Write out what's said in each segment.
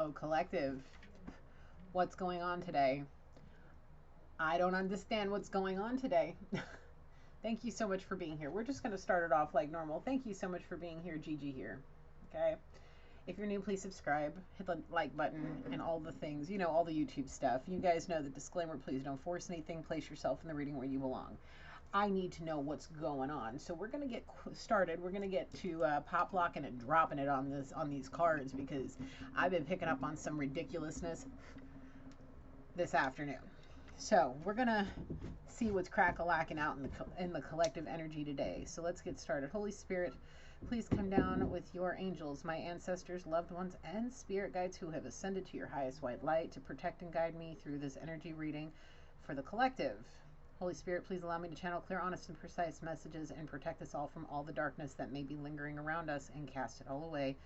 Oh, collective. What's going on today? I don't understand what's going on today. Thank you so much for being here. We're just going to start it off like normal. Thank you so much for being here, Gigi here. Okay. If you're new, please subscribe, hit the like button, and all the things, all the YouTube stuff. You guys know the disclaimer. Please don't force anything. Place yourself in the reading where you belong. I need to know what's going on. So we're going to get started. We're going to get to pop locking and dropping it on these cards because I've been picking up on some ridiculousness this afternoon. So we're gonna see what's crack-a-lacking out in the collective energy today. So let's get started. Holy Spirit, please come down with your angels, my ancestors, loved ones, and spirit guides who have ascended to your highest white light to protect and guide me through this energy reading for the collective. Holy Spirit, please allow me to channel clear, honest, and precise messages and protect us all from all the darkness that may be lingering around us and cast it all away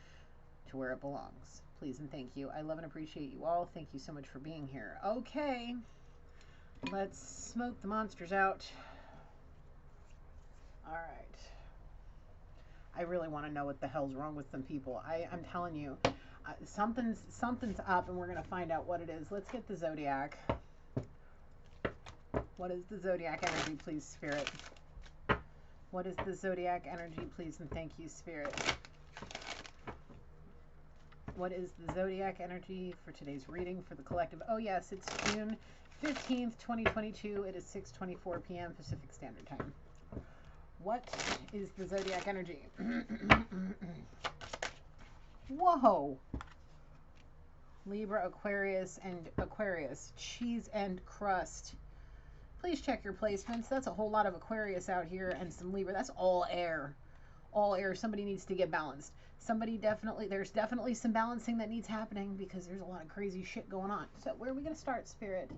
to where it belongs. Please and thank you. I love and appreciate you all. Thank you so much for being here. Okay. Let's smoke the monsters out. All right. I really want to know what the hell's wrong with some people. I'm telling you, something's up, and we're gonna find out what it is. Let's get the zodiac. What is the zodiac energy, please, Spirit? What is the zodiac energy, please, and thank you, Spirit? What is the zodiac energy for today's reading for the collective? Oh yes, it's June 15th, 2022. It is 6:24 p.m. Pacific Standard Time. What is the zodiac energy? Whoa! Libra, Aquarius, and Aquarius. Cheese and crust. Please check your placements. That's a whole lot of Aquarius out here and some Libra. That's all air. All air. Somebody needs to get balanced. There's definitely some balancing that needs happening because there's a lot of crazy shit going on. So where are we going to start, Spirit?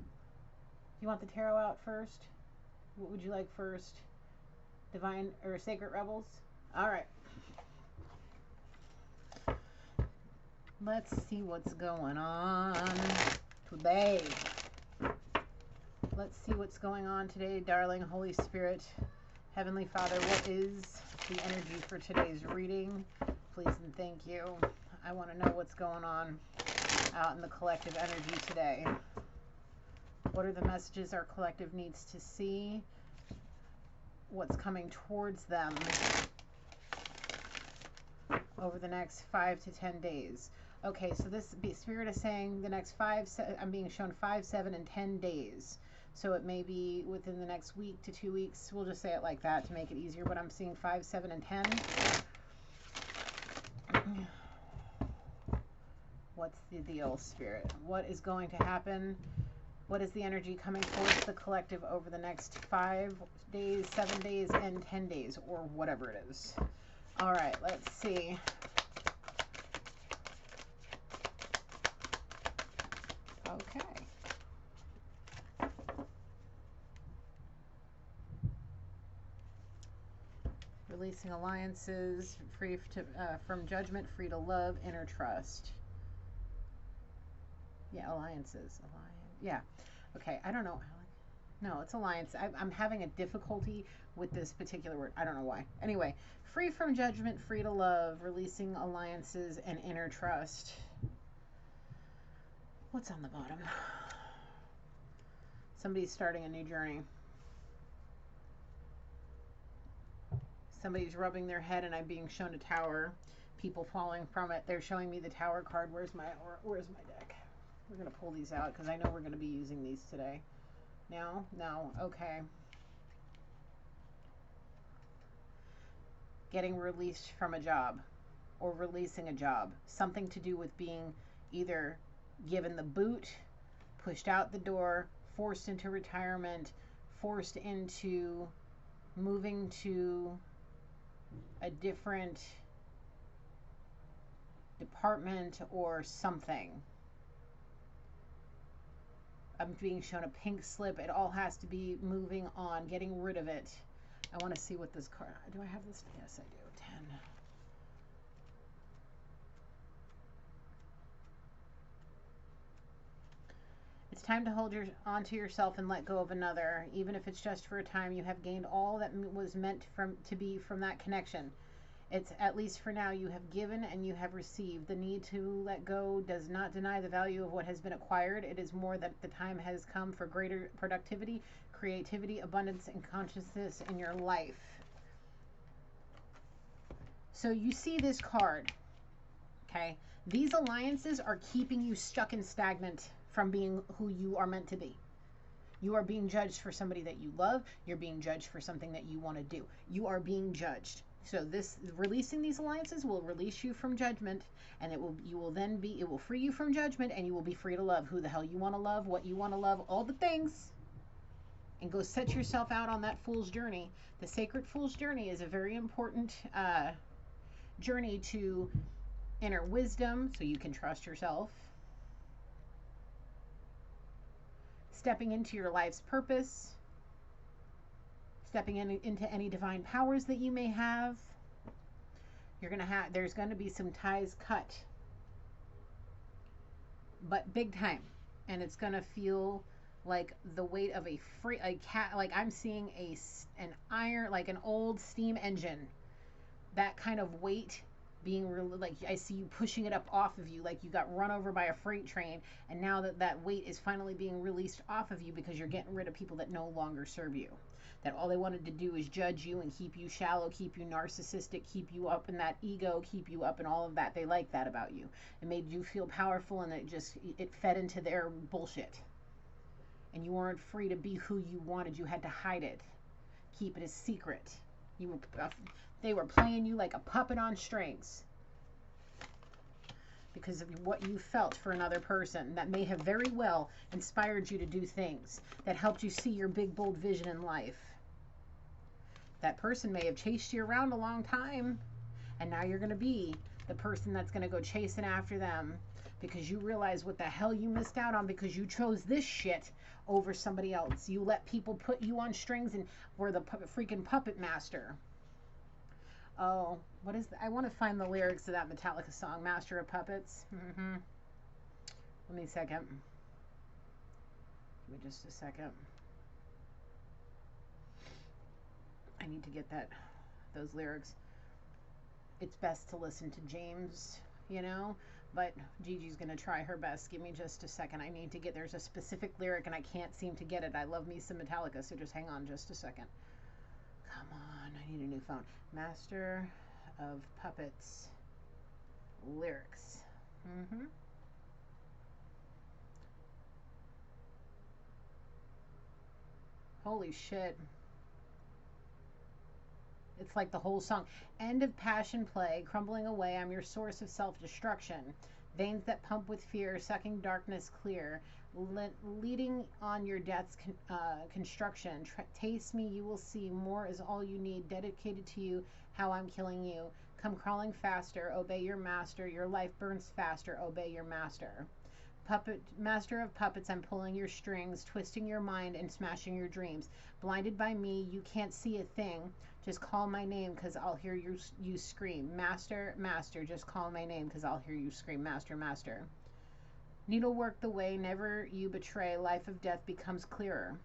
You want the tarot out first? What would you like first? Divine or Sacred Rebels? All right. Let's see what's going on today. Let's see what's going on today, darling Holy Spirit. Heavenly Father, what is the energy for today's reading? Please and thank you. I want to know what's going on out in the collective energy today. What are the messages our collective needs to see? What's coming towards them over the next 5 to 10 days? Okay, so this Spirit is saying the next I'm being shown 5, 7, and 10 days. So it may be within the next week to 2 weeks. We'll just say it like that to make it easier, but I'm seeing 5, 7, and 10. What's the deal, Spirit? What is going to happen? What is the energy coming towards the collective over the next 5 days, 7 days, and 10 days, or whatever it is? All right, let's see. Okay. Releasing alliances, free from judgment, free to love, inner trust. Yeah, alliances. Yeah. Okay, I don't know. No, it's alliance. I'm having a difficulty with this particular word. I don't know why. Anyway, free from judgment, free to love, releasing alliances, and inner trust. What's on the bottom? Somebody's starting a new journey. Somebody's rubbing their head, and I'm being shown a tower. People falling from it. They're showing me the tower card. Where's my deck? We're going to pull these out because I know we're going to be using these today. No? No. Okay. Getting released from a job or releasing a job. Something to do with being either given the boot, pushed out the door, forced into retirement, forced into moving to a different department or something. I'm being shown a pink slip. It all has to be moving on, getting rid of it. I want to see what this card... Do I have this? Yes, I do. 10. It's time to hold onto yourself and let go of another. Even if it's just for a time, you have gained all that was meant to be from that connection. It's at least for now, you have given and you have received. The need to let go does not deny the value of what has been acquired. It is more that the time has come for greater productivity, creativity, abundance, and consciousness in your life. So you see this card, okay? These alliances are keeping you stuck and stagnant from being who you are meant to be. You are being judged for somebody that you love. You're being judged for something that you want to do. You are being judged. So this releasing these alliances will release you from judgment, and it will free you from judgment, and you will be free to love who the hell you want to love, what you want to love, all the things. And go set yourself out on that fool's journey. The sacred fool's journey is a very important journey to inner wisdom, so you can trust yourself. Stepping into your life's purpose, stepping into any divine powers that you may have. There's gonna be some ties cut, but big time, and it's gonna feel like the weight of a cat. Like I'm seeing an iron, like an old steam engine, that kind of weight being like I see you pushing it up off of you, like you got run over by a freight train, and now that weight is finally being released off of you because you're getting rid of people that no longer serve you, that all they wanted to do is judge you and keep you shallow, keep you narcissistic, keep you up in that ego, keep you up in all of that. They liked that about you. It made you feel powerful, and it fed into their bullshit, and you weren't free to be who you wanted. You had to hide it, keep it a secret. They were playing you like a puppet on strings because of what you felt for another person that may have very well inspired you to do things that helped you see your big, bold vision in life. That person may have chased you around a long time, and now you're going to be the person that's going to go chasing after them because you realize what the hell you missed out on because you chose this shit over somebody else. You let people put you on strings and were the freaking puppet master. Oh, what is I want to find the lyrics of that Metallica song, Master of Puppets. Let me a second. Give me just a second. I need to get those lyrics. It's best to listen to James, but Gigi's going to try her best. Give me just a second. There's a specific lyric and I can't seem to get it. I love me some Metallica, so just hang on just a second. Come on, I need a new phone. Master of Puppets lyrics. Holy shit. It's like the whole song. End of passion play, crumbling away. I'm your source of self-destruction. Veins that pump with fear, sucking darkness clear. Leading on your death's construction. Taste me, you will see. More is all you need. Dedicated to you, how I'm killing you. Come crawling faster. Obey your master. Your life burns faster. Obey your master. Master of puppets, I'm pulling your strings, twisting your mind and smashing your dreams. Blinded by me, you can't see a thing. Just call my name because I'll hear you scream. Master, master, just call my name because I'll hear you scream. Master, master. Needlework the way, never you betray. Life of death becomes clearer.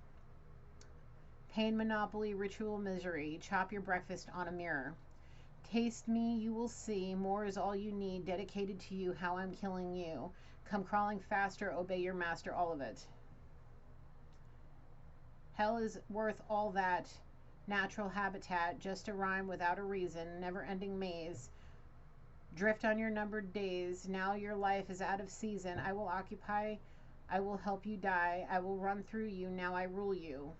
Pain, monopoly, ritual, misery. Chop your breakfast on a mirror. Taste me, you will see. More is all you need. Dedicated to you, how I'm killing you. Come crawling faster, obey your master, all of it. Hell is worth all that. Natural habitat, just a rhyme without a reason. Never-ending maze. Drift on your numbered days. Now your life is out of season. I will occupy. I will help you die. I will run through you. Now I rule you.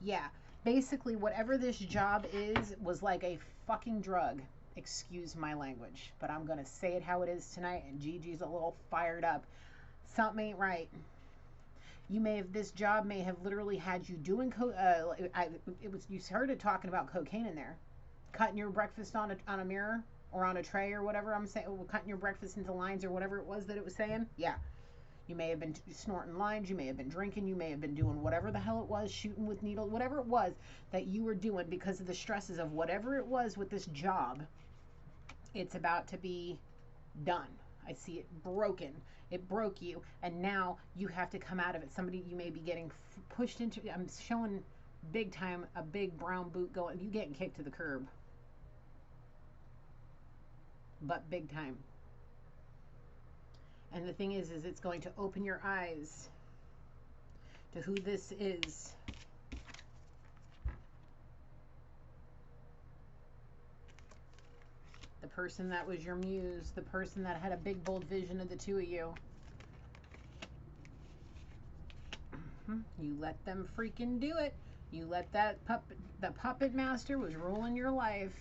Yeah, basically whatever this job is was like a fucking drug. Excuse my language, but I'm gonna say it how it is tonight, and Gigi's a little fired up. Something ain't right. This job may have literally had you doing you started talking about cocaine in there, cutting your breakfast on a mirror or on a tray or whatever I'm saying, cutting your breakfast into lines or whatever it was that it was saying. Yeah, you may have been snorting lines, you may have been drinking, you may have been doing whatever the hell it was, shooting with needles, whatever it was that you were doing because of the stresses of whatever it was with this job. It's about to be done. I see it broken. It broke you, and now you have to come out of it. Somebody you may be getting pushed into. I'm showing big time a big brown boot going. You getting kicked to the curb. but big time. And the thing is it's going to open your eyes to who this is. The person that was your muse, the person that had a big, bold vision of the two of you. You let them freaking do it. You let the puppet master was ruling your life,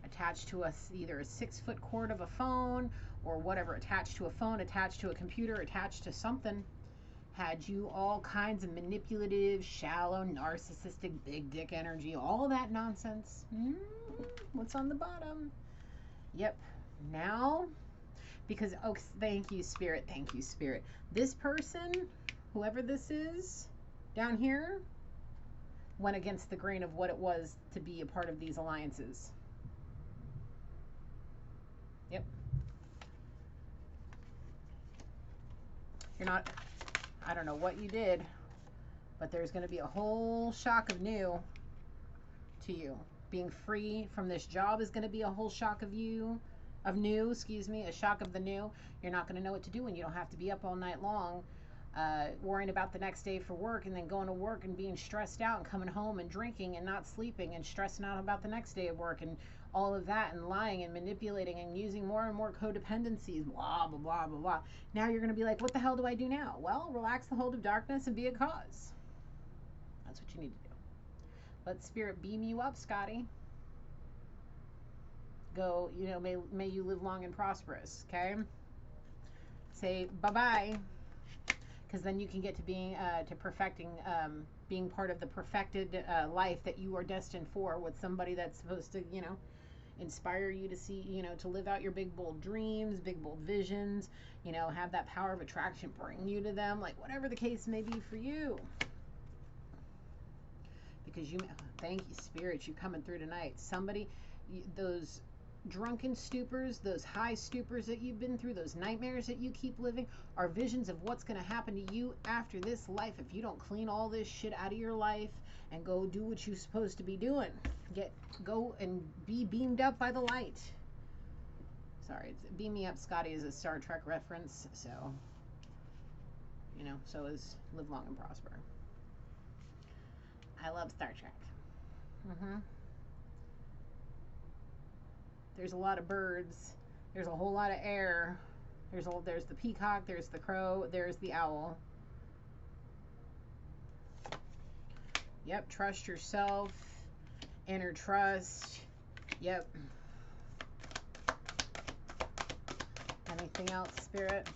attached to either a 6-foot cord of a phone or whatever, attached to a phone, attached to a computer, attached to something. Had you all kinds of manipulative, shallow, narcissistic, big dick energy, all that nonsense. What's on the bottom? Yep. Now, because, oh, thank you, Spirit. Thank you, Spirit. This person, whoever this is, down here, went against the grain of what it was to be a part of these alliances. Yep. You're not, I don't know what you did, but there's going to be a whole shock of new to you. Being free from this job is going to be a whole shock of new, a shock of the new. You're not going to know what to do when you don't have to be up all night long, worrying about the next day for work, and then going to work and being stressed out and coming home and drinking and not sleeping and stressing out about the next day of work and all of that, and lying and manipulating and using more and more codependencies, blah, blah, blah, blah, blah. Now you're going to be like, what the hell do I do now? Well, relax the hold of darkness and be a cause. That's what you need to do. Let Spirit beam you up, Scotty. Go, may you live long and prosperous, okay? Say bye-bye, because then you can get to being, to perfecting, being part of the perfected life that you are destined for, with somebody that's supposed to, inspire you to see, to live out your big, bold dreams, big, bold visions, have that power of attraction bring you to them, like whatever the case may be for you. Because thank you, Spirit, you coming through tonight. Somebody, those drunken stupors, those high stupors that you've been through, those nightmares that you keep living, are visions of what's going to happen to you after this life if you don't clean all this shit out of your life and go do what you're supposed to be doing. Go and be beamed up by the light. Sorry, Beam Me Up, Scotty, is a Star Trek reference, so, so is Live Long and Prosper. I love Star Trek. There's a lot of birds. There's a whole lot of air. There's the peacock. There's the crow. There's the owl. Yep. Trust yourself. Inner trust. Yep. Anything else, Spirit?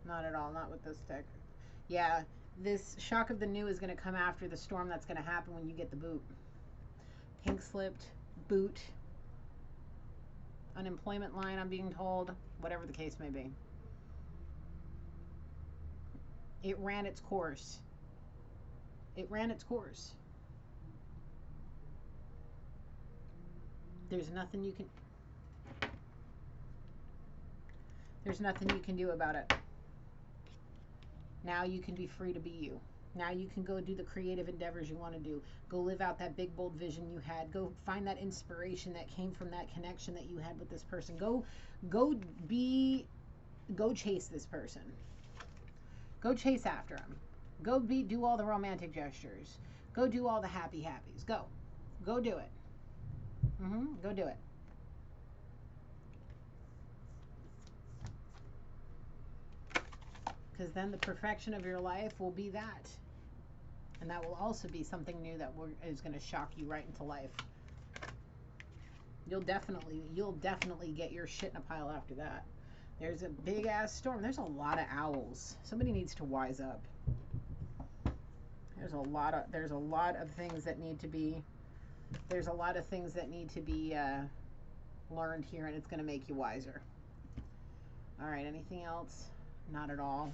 Not at all. Not with this deck. Yeah. This shock of the new is going to come after the storm that's going to happen when you get the boot. Pink slipped, boot, unemployment line, I'm being told, whatever the case may be. It ran its course. It ran its course. There's nothing you can do about it. Now you can be free to be you. Now you can go do the creative endeavors you want to do. Go live out that big, bold vision you had. Go find that inspiration that came from that connection that you had with this person. Go chase this person. Go chase after him. Go do all the romantic gestures. Go do all the happies. Go do it. Go do it. Because then the perfection of your life will be that. And that will also be something new that is going to shock you right into life. You'll definitely get your shit in a pile after that. There's a big ass storm. There's a lot of owls. Somebody needs to wise up. There's a lot of things that need to be learned here, and it's going to make you wiser. All right, anything else? Not at all.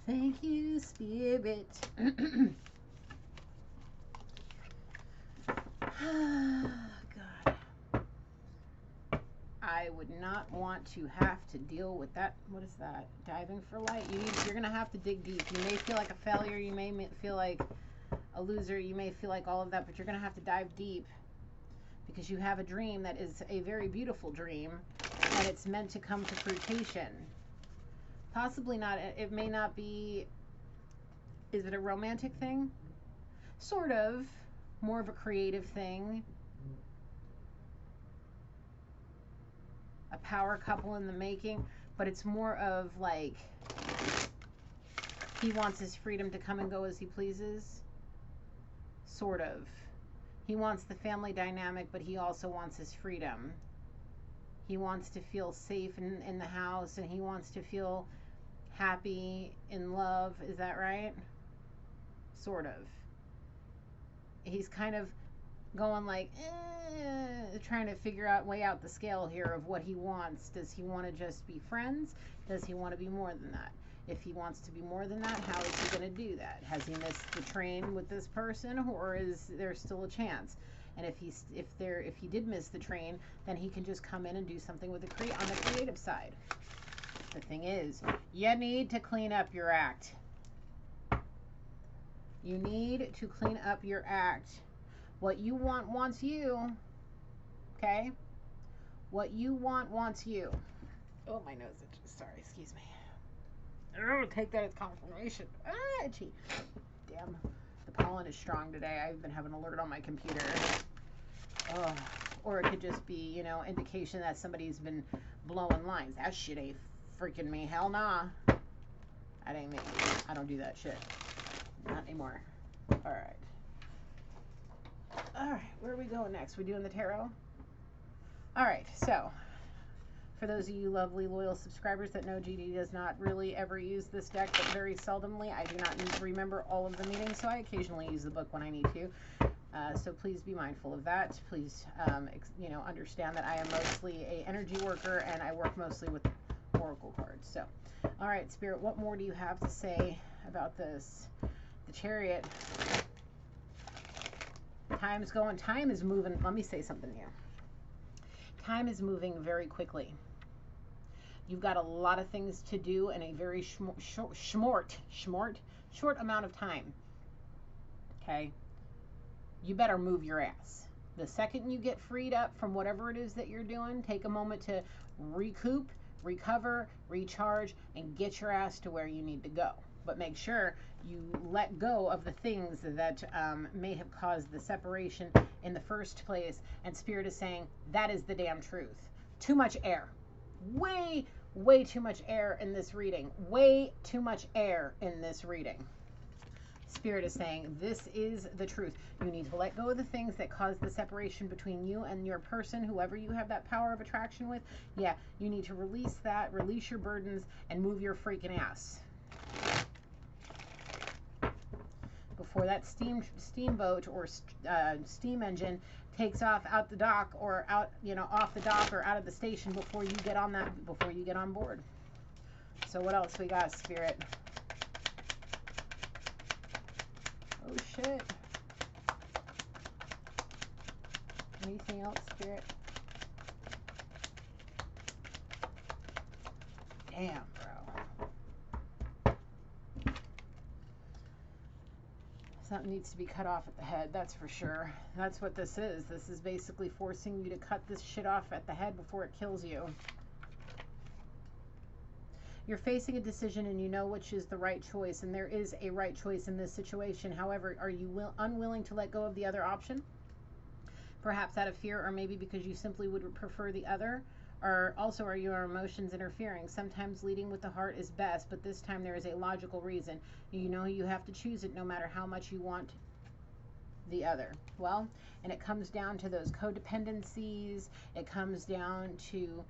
Thank you, Spirit. God. I would not want to have to deal with that. What is that? Diving for light. You're going to have to dig deep. You may feel like a failure. You may feel like a loser. You may feel like all of that, but you're going to have to dive deep because you have a dream that is a very beautiful dream and it's meant to come to fruition. Possibly not. It may not be. Is it a romantic thing? Sort of. More of a creative thing. A power couple in the making, but it's more of like he wants his freedom to come and go as he pleases. Sort of. He wants the family dynamic, but he also wants his freedom. He wants to feel safe in the house, and he wants to feel happy in love. Is that right? Sort of. He's kind of going like, trying to figure out, weigh out the scale here of what he wants. Does he want to just be friends? Does he want to be more than that? If he wants to be more than that, how is he going to do that? Has he missed the train with this person, or is there still a chance? And if he did miss the train, then he can just come in and do something with on the creative side. The thing is, you need to clean up your act. You need to clean up your act. What you want wants you. Okay? What you want wants you. Oh, my nose itches. Sorry, excuse me. Oh, take that as confirmation. Ah, itchy. Damn. The pollen is strong today. I've been having an alert on my computer. Oh. Or it could just be, indication that somebody's been blowing lines. That shit ain't freaking me. Hell nah. That ain't me. I don't do that shit. Not anymore. Alright. Alright, where are we going next? We doing the tarot? Alright, so for those of you lovely loyal subscribers that know GD does not really ever use this deck, but very seldomly. I do not need to remember all of the meanings, so I occasionally use the book when I need to. So please be mindful of that. Please, understand that I am mostly an energy worker and I work mostly with oracle cards. So, all right, Spirit, what more do you have to say about this? The Chariot. Time is moving. Let me say something here. Time is moving very quickly. You've got a lot of things to do in a very short amount of time. Okay? You better move your ass. The second you get freed up from whatever it is that you're doing, take a moment to recoup, recover, recharge, and get your ass to where you need to go. But make sure you let go of the things that may have caused the separation in the first place. And Spirit is saying, that is the damn truth. Too much air. Way too much air in this reading. Way too much air in this reading. Spirit is saying, this is the truth. You need to let go of the things that cause the separation between you and your person, whoever you have that power of attraction with. Yeah, you need to release that, release your burdens, and move your freaking ass. Before that steamboat or steam engine takes off out the dock or out, off the dock or out of the station before you get on board. So what else we got, Spirit? Oh shit. Anything else, Spirit? Damn, bro. Something needs to be cut off at the head, that's for sure. That's what this is. This is basically forcing you to cut this shit off at the head before it kills you. You're facing a decision and you know which is the right choice, and there is a right choice in this situation. However, are you unwilling to let go of the other option? Perhaps out of fear, or maybe because you simply would prefer the other? Or also, are your emotions interfering? Sometimes leading with the heart is best, but this time there is a logical reason. You know you have to choose it no matter how much you want the other. Well, and it comes down to those codependencies. It comes down to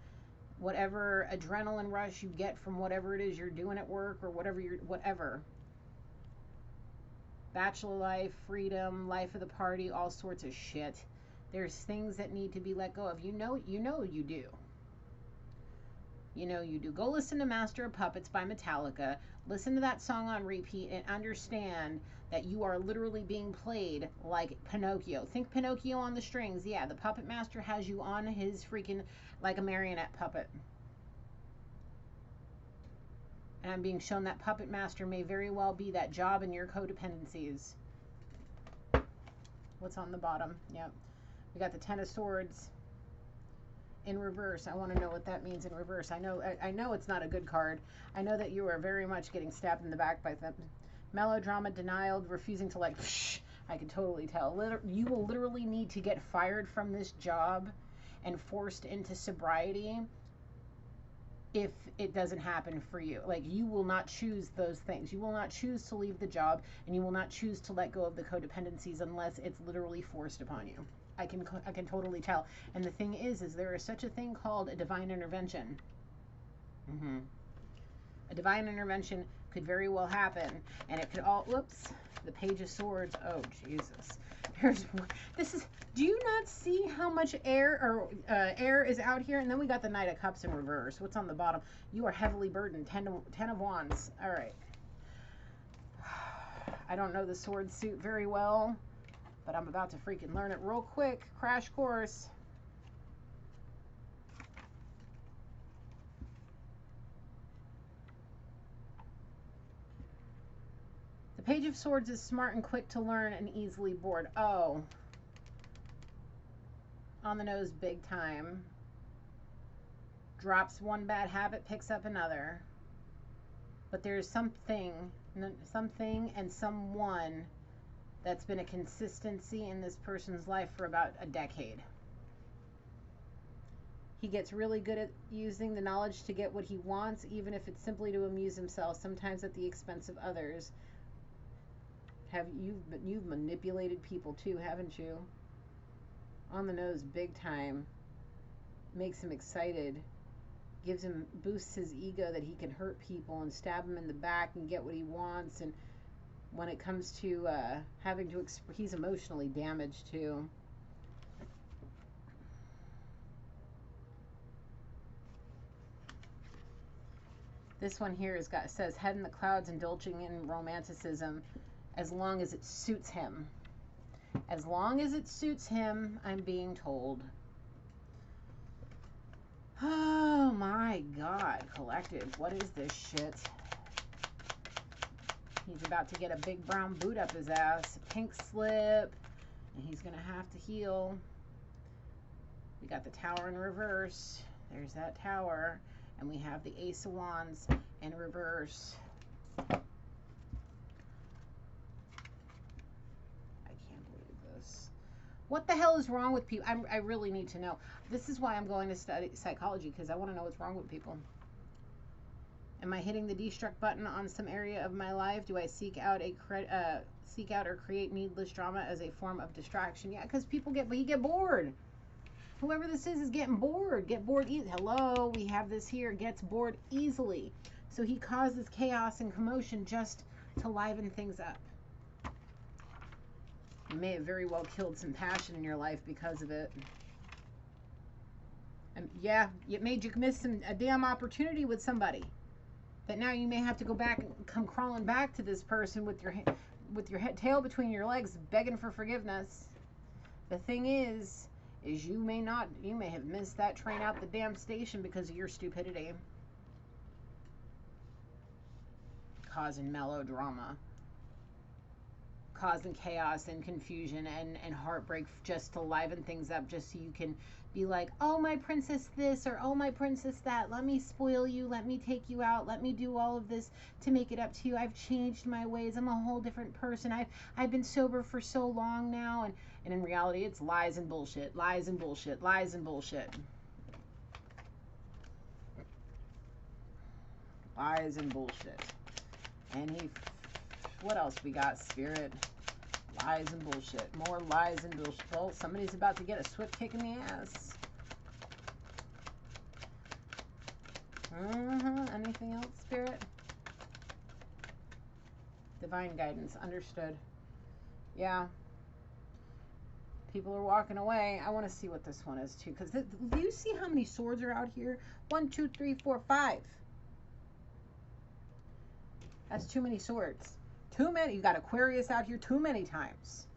whatever adrenaline rush you get from whatever it is you're doing at work, or whatever. Bachelor life, freedom, life of the party, all sorts of shit. There's things that need to be let go of. You know you do. You know you do. Go listen to Master of Puppets by Metallica. Listen to that song on repeat and understand that you are literally being played like Pinocchio. Think Pinocchio on the strings. Yeah, the puppet master has you on his freaking, like a marionette puppet. And I'm being shown that puppet master may very well be that job in your codependencies. What's on the bottom? Yep. We got the Ten of Swords in reverse. I want to know what that means in reverse. I know it's not a good card. I know that you are very much getting stabbed in the back by them. Melodrama, denial, refusing to like, I can totally tell. You will literally need to get fired from this job and forced into sobriety if it doesn't happen for you. Like, you will not choose those things. You will not choose to leave the job, and you will not choose to let go of the codependencies unless it's literally forced upon you. I can totally tell. And the thing is there is such a thing called a divine intervention. A divine intervention could very well happen, and it could all, whoops, the Page of Swords. Oh, Jesus. Do you not see how much air is out here? And then we got the Knight of Cups in reverse. What's on the bottom? You are heavily burdened. Ten of Wands. All right. I don't know the sword suit very well, but I'm about to freaking learn it real quick. Crash course. The Page of Swords is smart and quick to learn and easily bored. Oh. On the nose big time. Drops one bad habit, picks up another. But there's something and someone that's been a consistency in this person's life for about a decade. He gets really good at using the knowledge to get what he wants, even if it's simply to amuse himself, sometimes at the expense of others. You've manipulated people too, haven't you? On the nose big time. Makes him excited. Boosts his ego that he can hurt people and stab them in the back and get what he wants. And when it comes to he's emotionally damaged too. This one here says head in the clouds, indulging in romanticism as long as it suits him. As long as it suits him, I'm being told. Oh my God, collective, what is this shit? He's about to get a big brown boot up his ass, a pink slip, and he's gonna have to heal. We got the Tower in reverse. There's that Tower. And we have the Ace of Wands in reverse. I can't believe this. What the hell is wrong with people? I really need to know. This is why I'm going to study psychology, because I want to know what's wrong with people. Am I hitting the destruct button on some area of my life? Do I seek out or create needless drama as a form of distraction? Yeah, because people get bored. Whoever this is getting bored. Get bored easily. Hello, we have this here. Gets bored easily. So he causes chaos and commotion just to liven things up. You may have very well killed some passion in your life because of it. And yeah, it made you miss a damn opportunity with somebody. That now you may have to go back and come crawling back to this person with your tail between your legs, begging for forgiveness. The thing is you may have missed that train out the damn station because of your stupidity. Causing melodrama. Causing chaos and confusion and heartbreak just to liven things up, just so you can be like, oh, my princess this, or oh, my princess that. Let me spoil you. Let me take you out. Let me do all of this to make it up to you. I've changed my ways. I'm a whole different person. I've been sober for so long now. And in reality, it's lies and bullshit. Lies and bullshit. Lies and bullshit. Lies and bullshit. And what else we got, Spirit? Lies and bullshit. More lies and bullshit. Well, somebody's about to get a swift kick in the ass. Anything else, Spirit? Divine guidance. Understood. Yeah. People are walking away. I want to see what this one is too. Because do you see how many swords are out here? 1, 2, 3, 4, 5. That's too many swords. Too many. You got Aquarius out here too many times.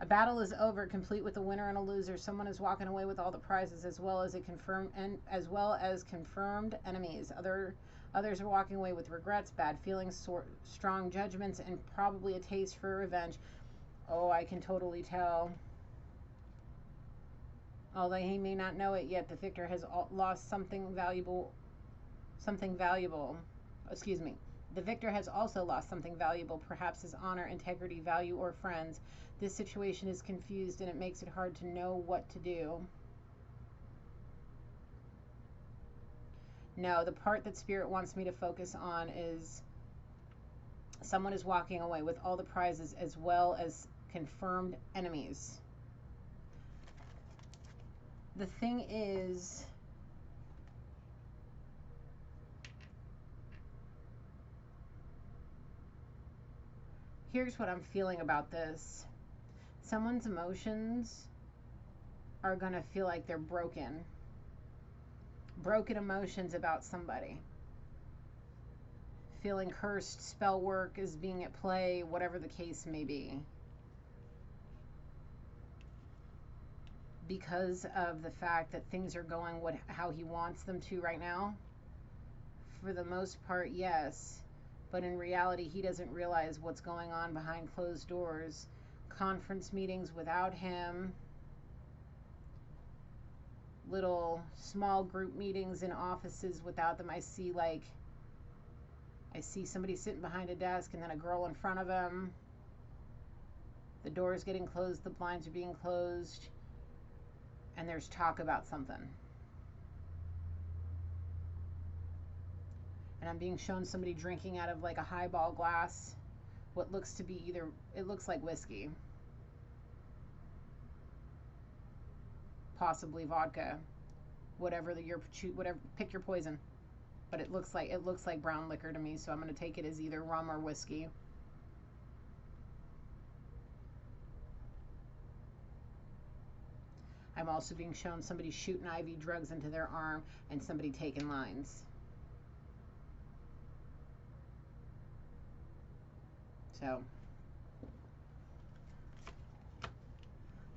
A battle is over, complete with a winner and a loser. Someone is walking away with all the prizes, as well as confirmed enemies. Others are walking away with regrets, bad feelings, strong judgments, and probably a taste for revenge. Oh, I can totally tell. Although he may not know it yet, the victor has lost something valuable. Excuse me. The victor has also lost something valuable, perhaps his honor, integrity, value, or friends. This situation is confused and it makes it hard to know what to do. No, the part that Spirit wants me to focus on is someone is walking away with all the prizes as well as confirmed enemies. The thing is, here's what I'm feeling about this. Someone's emotions are going to feel like they're broken. Broken emotions about somebody. Feeling cursed, spell work is being at play, whatever the case may be. Because of the fact that things are going how he wants them to right now. For the most part, yes. But in reality, he doesn't realize what's going on behind closed doors. Conference meetings without him, little small group meetings in offices without them. I see somebody sitting behind a desk and then a girl in front of him. The door's getting closed, the blinds are being closed, and there's talk about something. And I'm being shown somebody drinking out of like a highball glass. What looks to be it looks like whiskey. Possibly vodka. Whatever pick your poison. But it looks like brown liquor to me, so I'm going to take it as either rum or whiskey. I'm also being shown somebody shooting IV drugs into their arm and somebody taking lines. So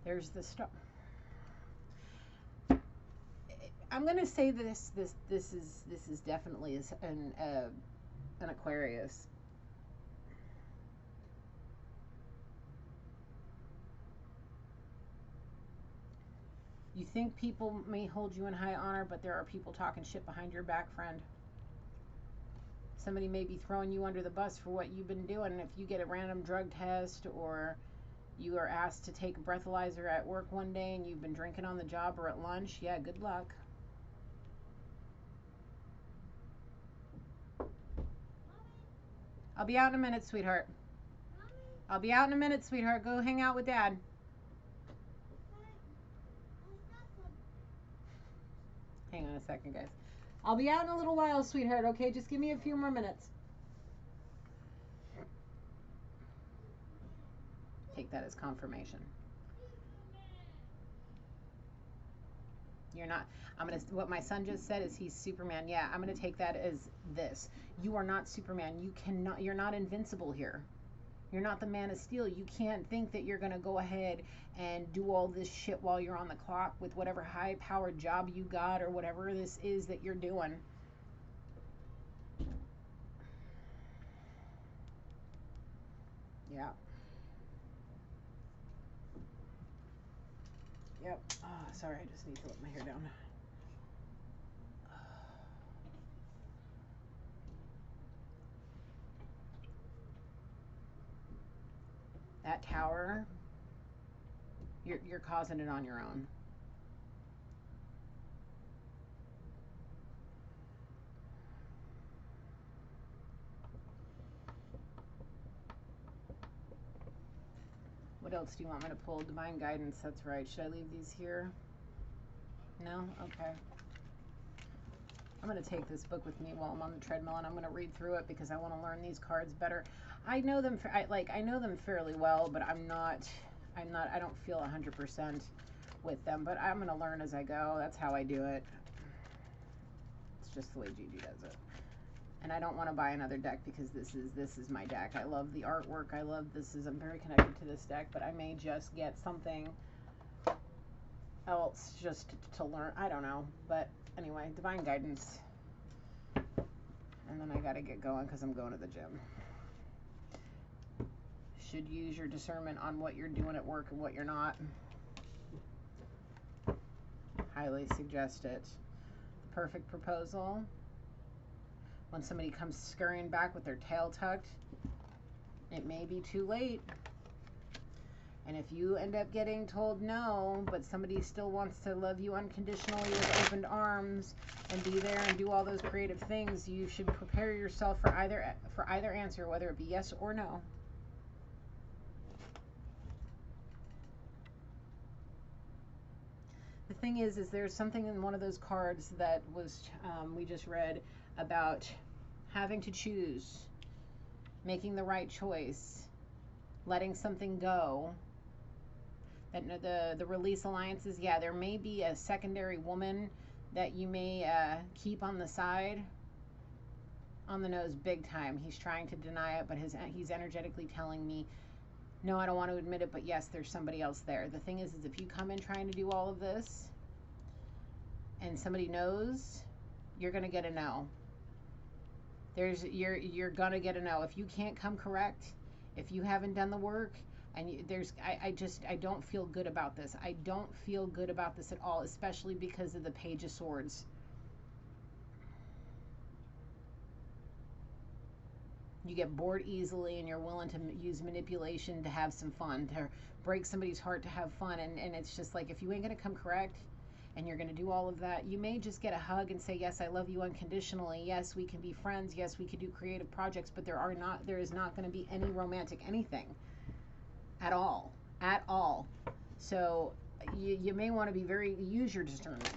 there's the stuff. I'm gonna say this is definitely an Aquarius. You think people may hold you in high honor, but there are people talking shit behind your back, friend. Somebody may be throwing you under the bus for what you've been doing. If you get a random drug test or you are asked to take a breathalyzer at work one day and you've been drinking on the job or at lunch, yeah, good luck. I'll be out in a minute, sweetheart. I'll be out in a minute, sweetheart. Go hang out with Dad. Hang on a second, guys. I'll be out in a little while, sweetheart, okay? Just give me a few more minutes. Take that as confirmation. You're not, what my son just said is he's Superman. Yeah, I'm going to take that as this. You are not Superman. You're not invincible here. You're not the Man of Steel. You can't think that you're going to go ahead and do all this shit while you're on the clock with whatever high-powered job you got or whatever this is that you're doing. Yeah. Yep. Oh, sorry, I just need to let my hair down. That tower, you're causing it on your own. What else do you want me to pull? Divine guidance, that's right. Should I leave these here? No? Okay. I'm going to take this book with me while I'm on the treadmill, and I'm going to read through it because I want to learn these cards better. I know them, I know them fairly well, but I don't feel 100% with them, but I'm going to learn as I go. That's how I do it. It's just the way Gigi does it. And I don't want to buy another deck because this is my deck. I love the artwork. I love I'm very connected to this deck, but I may just get something else just to learn. I don't know. But anyway, divine guidance. And then I got to get going because I'm going to the gym. Should use your discernment on what you're doing at work and what you're not. Highly suggest it. The perfect proposal. When somebody comes scurrying back with their tail tucked, it may be too late. And if you end up getting told no, but somebody still wants to love you unconditionally with opened arms and be there and do all those creative things, you should prepare yourself for either answer, whether it be yes or no. The thing is there's something in one of those cards that was we just read about having to choose, making the right choice, letting something go. That the release alliances, yeah, there may be a secondary woman that you may keep on the side, on the nose big time. He's trying to deny it, but he's energetically telling me, no, I don't want to admit it, but yes, there's somebody else there. The thing is if you come in trying to do all of this and somebody knows, you're going to get a no. You're going to get a no. If you can't come correct, if you haven't done the work, and I don't feel good about this. I don't feel good about this at all, especially because of the Page of Swords. You get bored easily and you're willing to use manipulation to have some fun, to break somebody's heart to have fun. And it's just like, if you ain't going to come correct and you're going to do all of that, you may just get a hug and say, yes, I love you unconditionally. Yes, we can be friends. Yes, we could do creative projects, but there is not going to be any romantic anything. At all. So you may want to use your discernment.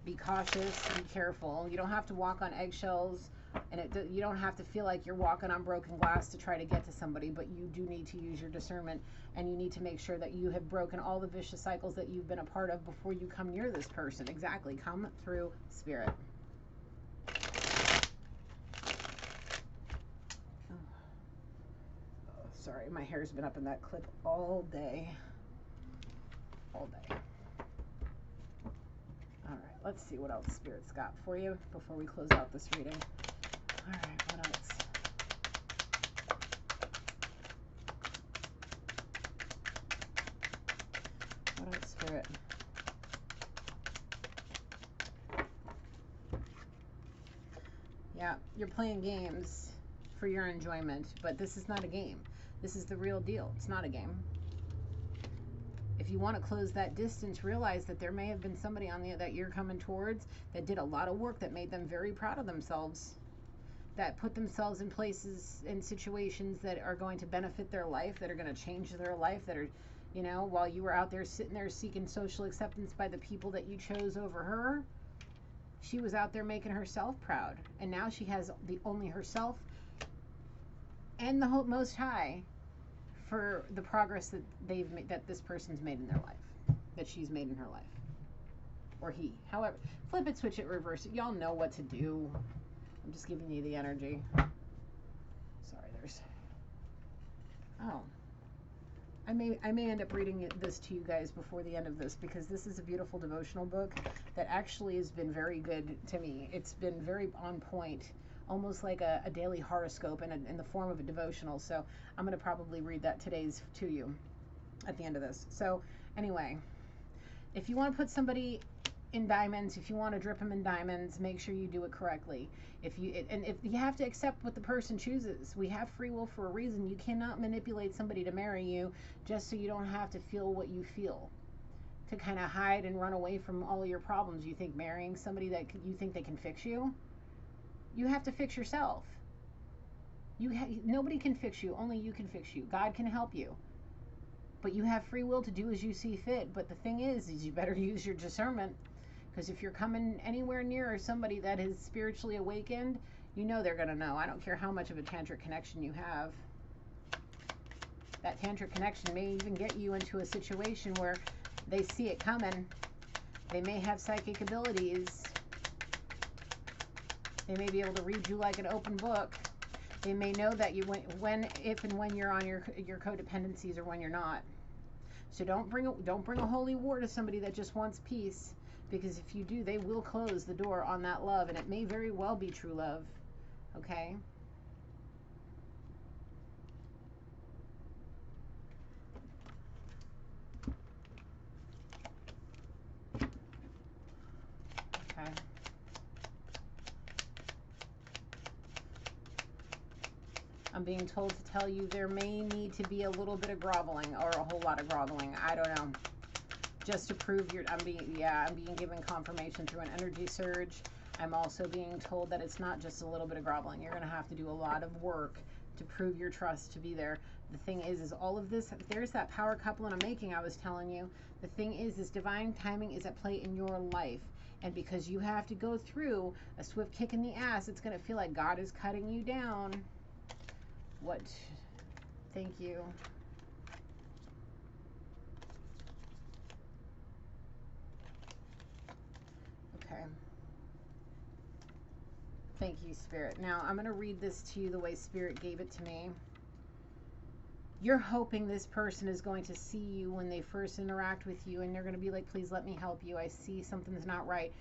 Be cautious, be careful. You don't have to walk on eggshells, and you don't have to feel like you're walking on broken glass to try to get to somebody, but you do need to use your discernment, and you need to make sure that you have broken all the vicious cycles that you've been a part of before you come near this person. Exactly. Come through spirit. Sorry, my hair's been up in that clip all day. All day. All right, let's see what else Spirit's got for you before we close out this reading. All right, what else? What else, Spirit? Yeah, you're playing games for your enjoyment, but this is not a game. This is the real deal. It's not a game. If you want to close that distance, realize that there may have been somebody that you're coming towards that did a lot of work that made them very proud of themselves, that put themselves in places and situations that are going to benefit their life, that are going to change their life, that are, while you were out there sitting there seeking social acceptance by the people that you chose over her, she was out there making herself proud. And now she has only herself and the Most High for the progress that this person's made in their life, that she's made in her life, or he. However, flip it, switch it, reverse it. Y'all know what to do. I'm just giving you the energy. Sorry, I may end up reading this to you guys before the end of this, because this is a beautiful devotional book that actually has been very good to me. It's been very on point, almost like a daily horoscope in the form of a devotional. So I'm going to probably read that today's to you at the end of this. So anyway, if you want to put somebody in diamonds, if you want to drip them in diamonds, make sure you do it correctly. If you have to accept what the person chooses. We have free will for a reason. You cannot manipulate somebody to marry you just so you don't have to feel what you feel, to kind of hide and run away from all your problems. You think marrying somebody that you think they can fix you? You have to fix yourself. Nobody can fix you. Only you can fix you. God can help you. But you have free will to do as you see fit. But the thing is you better use your discernment, Because if you're coming anywhere near somebody that is spiritually awakened, you know they're going to know. I don't care how much of a tantric connection you have. That tantric connection may even get you into a situation where they see it coming. They may have psychic abilities. They may be able to read you like an open book. They may know that you if and when you're on your codependencies or when you're not. So don't bring a holy war to somebody that just wants peace, because if you do, they will close the door on that love, and it may very well be true love. Okay? Okay. I'm being told to tell you there may need to be a little bit of groveling, or a whole lot of groveling. I don't know. Just to prove I'm being given confirmation through an energy surge. I'm also being told that it's not just a little bit of groveling. You're going to have to do a lot of work to prove your trust to be there. The thing is all of this, there's that power coupling I'm making, I was telling you. The thing is divine timing is at play in your life. And because you have to go through a swift kick in the ass, it's going to feel like God is cutting you down. What? Thank you. Okay. Thank you, Spirit. Now, I'm going to read this to you the way Spirit gave it to me. You're hoping this person is going to see you when they first interact with you, and they're going to be like, please let me help you. I see something's not right.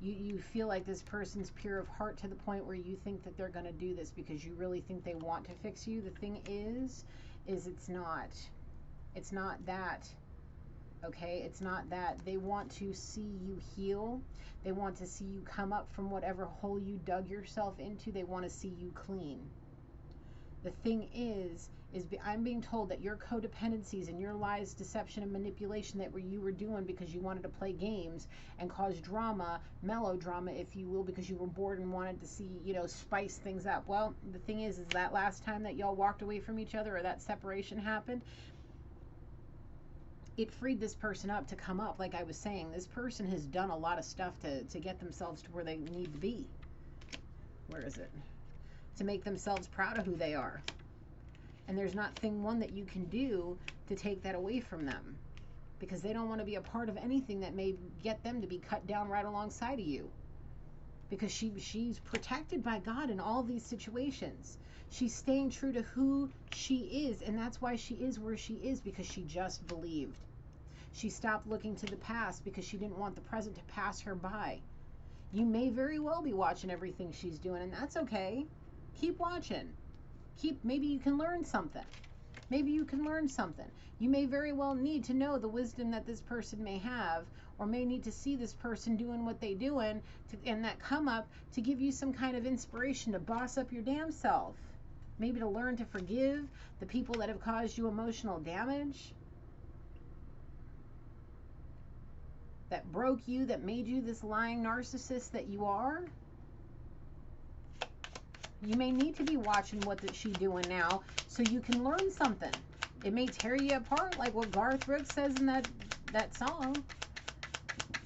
You feel like this person's pure of heart to the point where you think that they're going to do this because you really think they want to fix you. The thing is it's not. It's not that. Okay? It's not that. They want to see you heal. They want to see you come up from whatever hole you dug yourself into. They want to see you clean. The thing is I'm being told that your codependencies and your lies, deception, and manipulation that you were doing because you wanted to play games and cause drama, melodrama, if you will, because you were bored and wanted to see, spice things up. Well, the thing is that last time that y'all walked away from each other or that separation happened, it freed this person up to come up. Like I was saying, this person has done a lot of stuff to get themselves to where they need to be. Where is it? To make themselves proud of who they are. And there's not thing one that you can do to take that away from them, because they don't want to be a part of anything that may get them to be cut down right alongside of you, because she's protected by God in all these situations. She's staying true to who she is, and that's why she is where she is, because she just believed. She stopped looking to the past because she didn't want the present to pass her by. You may very well be watching everything she's doing, and that's okay. Keep watching. Maybe you can learn something. Maybe you can learn something. You may very well need to know the wisdom that this person may have, or may need to see this person doing what they doing, and that come up to give you some kind of inspiration to boss up your damn self. Maybe to learn to forgive the people that have caused you emotional damage, that broke you, that made you this lying narcissist that you are. You may need to be watching what she's doing now so you can learn something. It may tear you apart, like what Garth Brooks says in that song.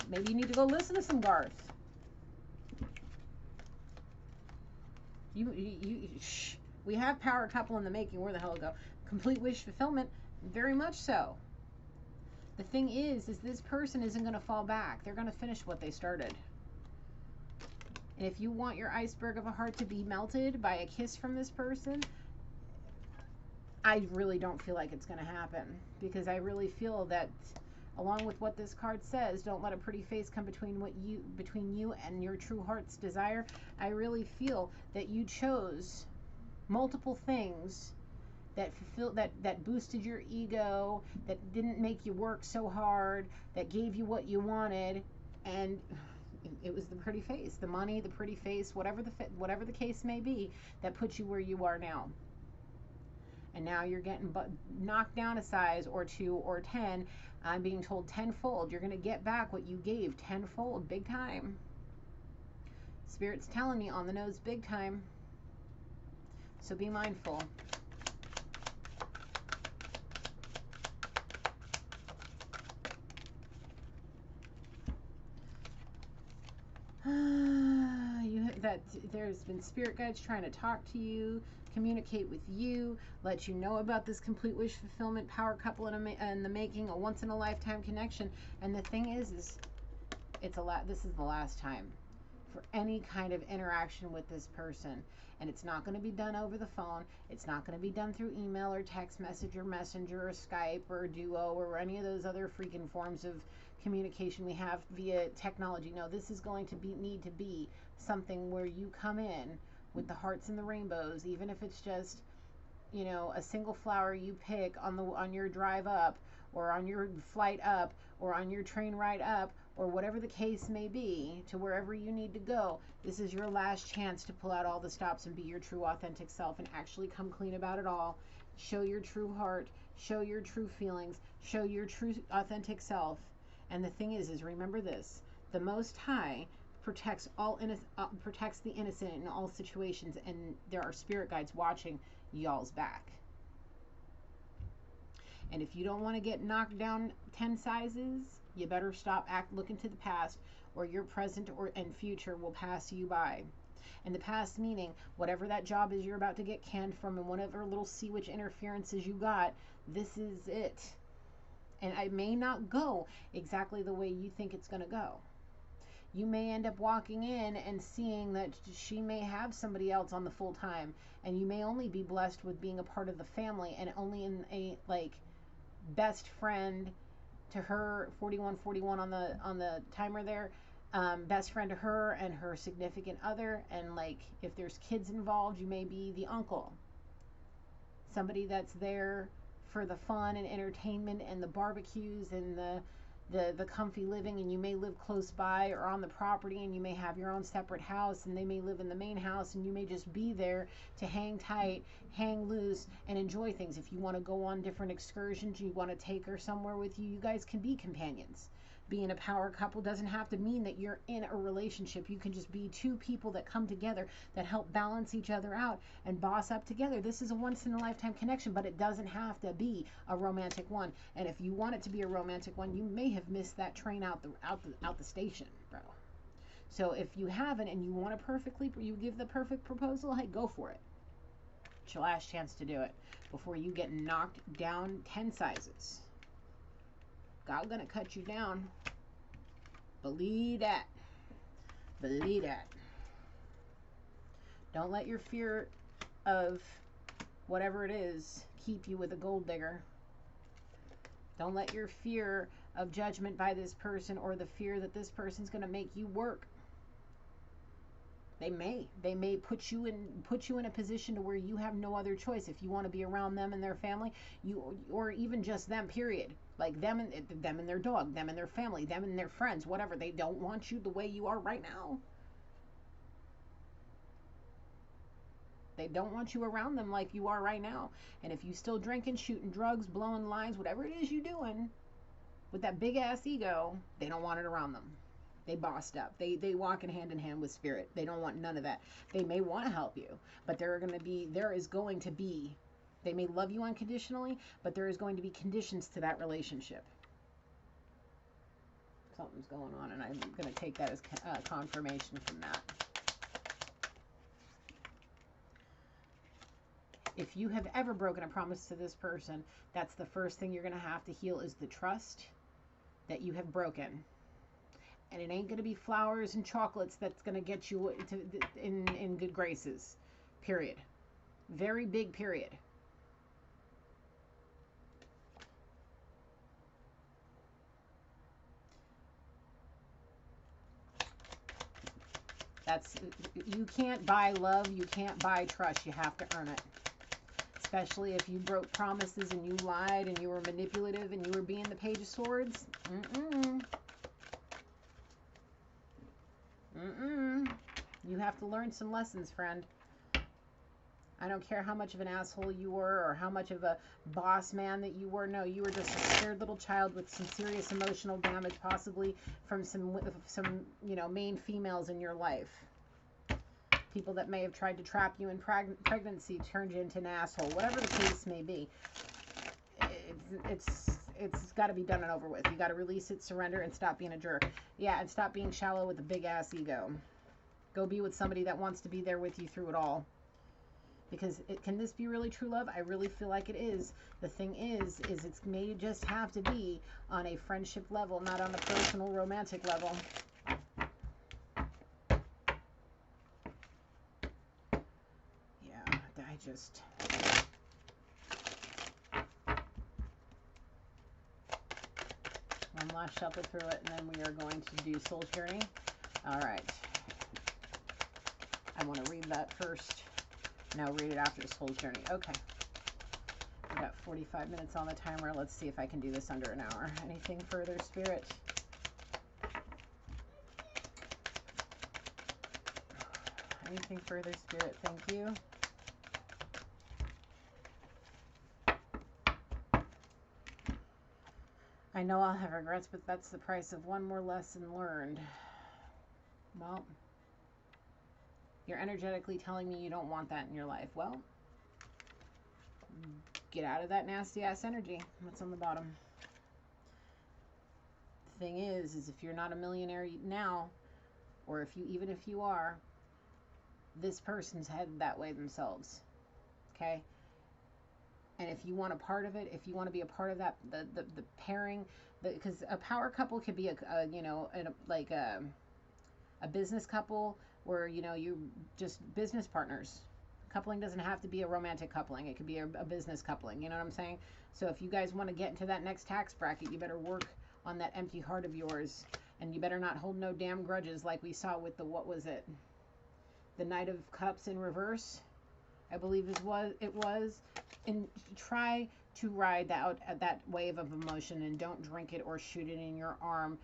Maybe you need to go listen to some Garth. We have power couple in the making. Where the hell go? Complete wish fulfillment. Very much so. The thing is this person isn't going to fall back. They're going to finish what they started. And if you want your iceberg of a heart to be melted by a kiss from this person, I really don't feel like it's going to happen, because I really feel that, along with what this card says, don't let a pretty face come between you and your true heart's desire. I really feel that you chose multiple things that that boosted your ego, that didn't make you work so hard, that gave you what you wanted, and it was the pretty face, the money, the pretty face, whatever the case may be, that put you where you are now. And now you're getting knocked down a size or 2 or 10. I'm being told tenfold. You're going to get back what you gave tenfold, big time. Spirit's telling me on the nose, big time. So be mindful. that there's been spirit guides trying to talk to you, communicate with you, let you know about this complete wish fulfillment power couple in the making, a once in a lifetime connection. And the thing is this is the last time for any kind of interaction with this person. And it's not going to be done over the phone. It's not going to be done through email or text message or messenger or Skype or Duo or any of those other freaking forms of communication we have via technology. No, this is going to need to be something where you come in with the hearts and the rainbows, even if it's just, you know, a single flower you pick on your drive up, or on your flight up, or on your train ride up, or whatever the case may be, to wherever you need to go. This is your last chance to pull out all the stops and be your true authentic self and actually come clean about it all. Show your true heart, show your true feelings, show your true authentic self. And the thing is remember this: the Most High protects protects the innocent in all situations, and there are spirit guides watching y'all's back. And if you don't want to get knocked down 10 sizes, you better stop looking to the past, or your present and future will pass you by. And the past meaning whatever that job is you're about to get canned from, and whatever little sea witch interferences you got, this is it. And it may not go exactly the way you think it's going to go. You may end up walking in and seeing that she may have somebody else on the full time, and you may only be blessed with being a part of the family and only in a best friend to her, 4141 on the timer there, best friend to her and her significant other. And if there's kids involved, you may be the uncle, somebody that's there for the fun and entertainment and the barbecues and the comfy living. And you may live close by or on the property, and you may have your own separate house, and they may live in the main house, and you may just be there to hang tight, hang loose, and enjoy things. If you want to go on different excursions, you want to take her somewhere with you, you guys can be companions. Being a power couple doesn't have to mean that you're in a relationship. You can just be two people that come together, that help balance each other out and boss up together. This is a once in a lifetime connection, but it doesn't have to be a romantic one. And if you want it to be a romantic one, you may have missed that train out the station, bro. So if you haven't and you want to you give the perfect proposal, hey, go for it. It's your last chance to do it before you get knocked down 10 sizes. God gonna cut you down. Believe that. Believe that. Don't let your fear of whatever it is keep you with a gold digger. Don't let your fear of judgment by this person, or the fear that this person's gonna make you work. They may put you in a position to where you have no other choice. If you want to be around them and their family, or even just them, period. Like them and their dog, them and their family, them and their friends, whatever. They don't want you the way you are right now. They don't want you around them like you are right now. And if you still drinking, shooting drugs, blowing lines, whatever it is you doing with that big ass ego, they don't want it around them. They bossed up. They walk in hand with spirit. They don't want none of that. They may want to help you, but there is going to be, they may love you unconditionally, but there is going to be conditions to that relationship. Something's going on, and I'm going to take that as confirmation from that. If you have ever broken a promise to this person, that's the first thing you're going to have to heal, is the trust that you have broken. And it ain't going to be flowers and chocolates that's going to get you in good graces. Period. Very big period. You can't buy love. You can't buy trust. You have to earn it. Especially if you broke promises and you lied and you were manipulative and you were being the Page of Swords. You have to learn some lessons, friend. I don't care how much of an asshole you were or how much of a boss man that you were. No, you were just a scared little child with some serious emotional damage, possibly from some main females in your life. People that may have tried to trap you in pregnancy, turned you into an asshole. Whatever the case may be, it's got to be done and over with. You got to release it, surrender, and stop being a jerk. Yeah, and stop being shallow with a big ass ego. Go be with somebody that wants to be there with you through it all. Because can this be really true love? I really feel like it is. The thing is it may just have to be on a friendship level, not on a personal romantic level. Yeah, I just... One last shuffle through it, and then we are going to do Soul's Journey. All right. I want to read that first. Now read it after the Soul's Journey. Okay. We got 45 minutes on the timer. Let's see if I can do this under an hour. Anything further, Spirit? Anything further, Spirit? Thank you. I know I'll have regrets, but that's the price of one more lesson learned. Well, you're energetically telling me you don't want that in your life. Well, get out of that nasty ass energy. What's on the bottom? The thing is if you're not a millionaire now, or even if you are, this person's headed that way themselves. Okay? And if you want a part of it, if you want to be a part of that, the pairing, because a power couple could be a business couple where, you know, you just business partners. Coupling doesn't have to be a romantic coupling. It could be a business coupling. You know what I'm saying? So if you guys want to get into that next tax bracket, you better work on that empty heart of yours. And you better not hold no damn grudges like we saw with the, what was it? The Knight of Cups in reverse, I believe it was. And try to ride that wave of emotion, and don't drink it or shoot it in your arm.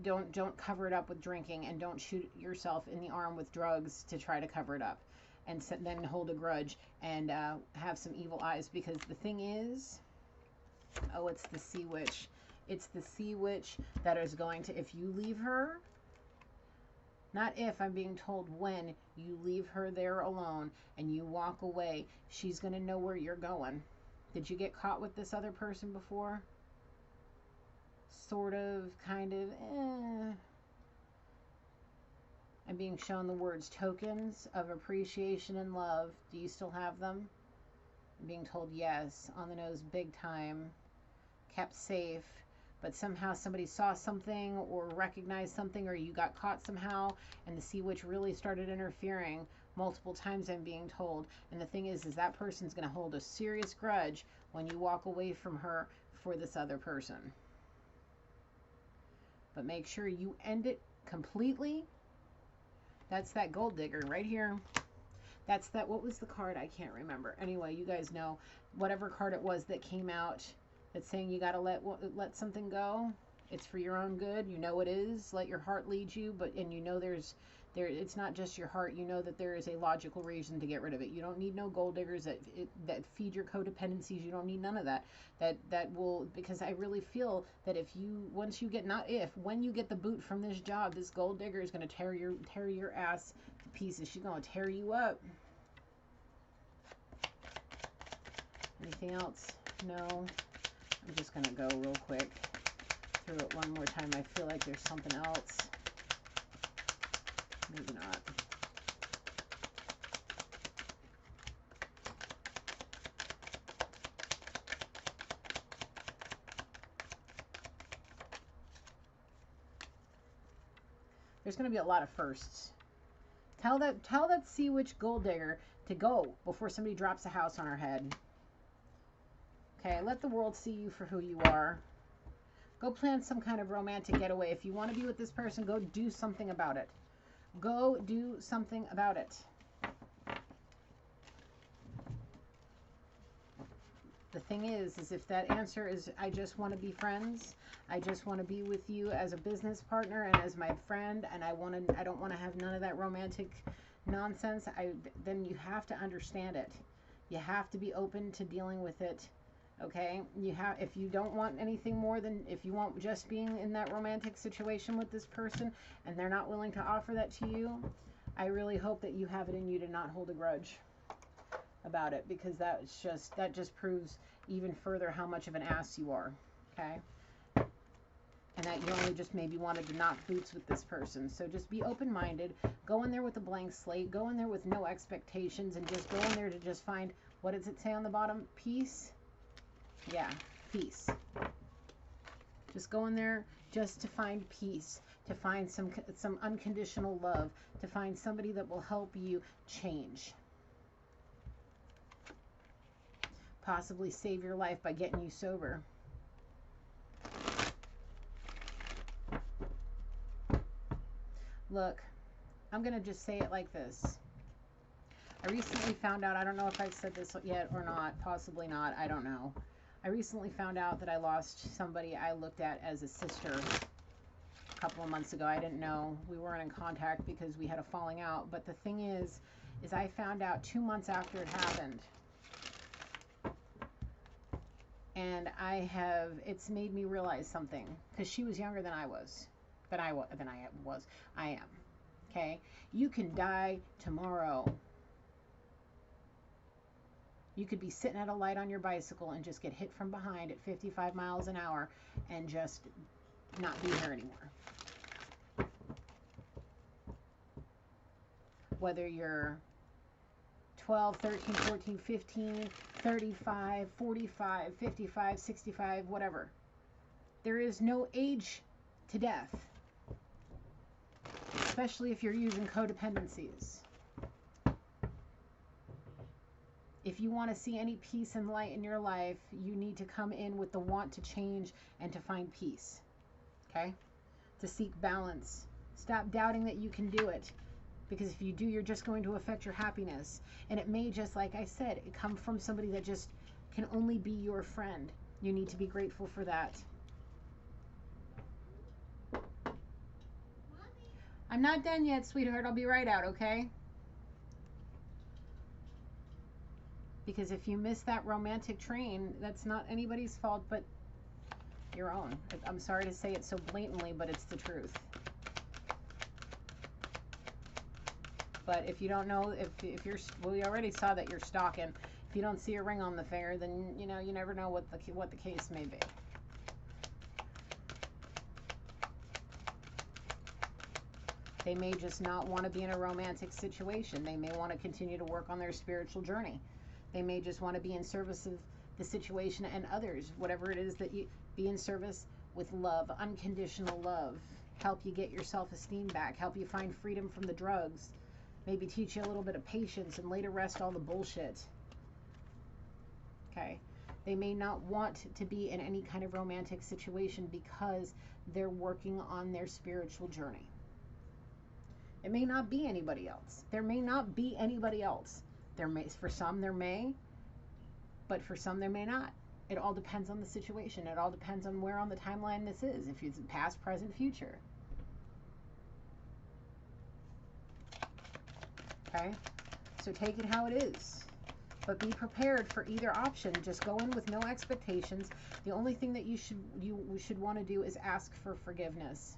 Don't cover it up with drinking, and don't shoot yourself in the arm with drugs to try to cover it up, and then hold a grudge and have some evil eyes. Because the thing is, oh, it's the Sea Witch. It's the Sea Witch that is going to, if you leave her, not if, I'm being told when you leave her there alone and you walk away, she's going to know where you're going. Did you get caught with this other person before? Sort of, kind of, I'm being shown the words tokens of appreciation and love. Do you still have them? I'm being told yes. On the nose, big time. Kept safe. But somehow somebody saw something or recognized something, or you got caught somehow, and the Sea Witch really started interfering multiple times, I'm being told. And the thing is that person's going to hold a serious grudge when you walk away from her for this other person. But make sure you end it completely. That's that gold digger right here. That's that, what was the card? I can't remember. Anyway, you guys know, whatever card it was that came out, that's saying you got to let something go. It's for your own good. You know it is. Let your heart lead you, and you know it's not just your heart. You know that there is a logical reason to get rid of it. You don't need no gold diggers that feed your codependencies. You don't need none of that. That will, because I really feel that when you get the boot from this job, this gold digger is going to tear your ass to pieces. She's going to tear you up. Anything else? No. I'm just going to go real quick through it one more time. I feel like there's something else. Maybe not. There's going to be a lot of firsts. Tell that Sea Witch gold digger to go before somebody drops a house on her head. Okay, let the world see you for who you are. Go plan some kind of romantic getaway. If you want to be with this person, go do something about it. Go do something about it. The thing is if that answer is, I just want to be friends, I just want to be with you as a business partner and as my friend, and I don't want to have none of that romantic nonsense, then you have to understand it. You have to be open to dealing with it. Okay, if you don't want anything more than, if you want just being in that romantic situation with this person and they're not willing to offer that to you, I really hope that you have it in you to not hold a grudge about it, because that just proves even further how much of an ass you are. Okay, and that you only just maybe wanted to knock boots with this person. So just be open-minded. Go in there with a blank slate. Go in there with no expectations, and just go in there to just find, what does it say on the bottom? Peace? Yeah, peace. Just go in there just to find peace, to find some unconditional love, to find somebody that will help you change. Possibly save your life by getting you sober. Look, I'm going to just say it like this. I recently found out, I don't know if I've said this yet or not, possibly not, I don't know. I recently found out that I lost somebody I looked at as a sister a couple of months ago. I didn't know. We weren't in contact because we had a falling out. But the thing is I found out 2 months after it happened. And it's made me realize something, because she was younger than I was. I am. Okay? You can die tomorrow. You could be sitting at a light on your bicycle and just get hit from behind at 55 miles an hour and just not be here anymore. Whether you're 12, 13, 14, 15, 35, 45, 55, 65, whatever. There is no age to death, especially if you're using codependencies. If you want to see any peace and light in your life, you need to come in with the want to change and to find peace. Okay? To seek balance. Stop doubting that you can do it. Because if you do, you're just going to affect your happiness. And it may just, like I said, it come from somebody that just can only be your friend. You need to be grateful for that. I'm not done yet, sweetheart. I'll be right out, okay? Because if you miss that romantic train, that's not anybody's fault but your own. I'm sorry to say it so blatantly, but it's the truth. But if you don't know, if you're, well, we already saw that you're stalking. If you don't see a ring on the finger, then you know you never know what the case may be. They may just not want to be in a romantic situation. They may want to continue to work on their spiritual journey. They may just want to be in service of the situation and others, whatever it is that you be in service with love, unconditional love, help you get your self-esteem back, help you find freedom from the drugs, maybe teach you a little bit of patience and lay to rest all the bullshit. Okay? They may not want to be in any kind of romantic situation because they're working on their spiritual journey. It may not be anybody else. There may not be anybody else. For some there may, but for some there may not. It all depends on the situation. It all depends on where on the timeline this is, if it's past, present, future. Okay? So take it how it is. But be prepared for either option. Just go in with no expectations. The only thing that you should want to do is ask for forgiveness